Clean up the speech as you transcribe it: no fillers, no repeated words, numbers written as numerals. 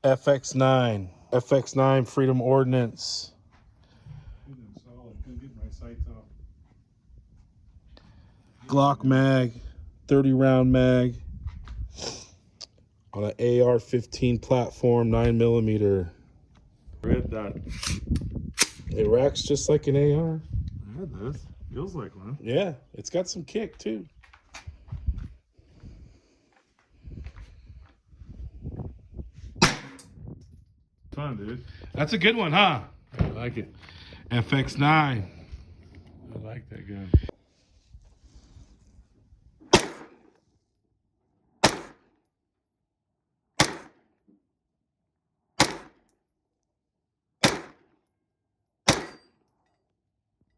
FX-9. FX-9 Freedom Ordinance. Glock mag, 30 round mag on an AR-15 platform, 9mm. Read that. It racks just like an AR. Yeah, it does. Feels like one. Yeah, it's got some kick too. Fun, dude. That's a good one, huh? I like it. FX-9. I like that gun.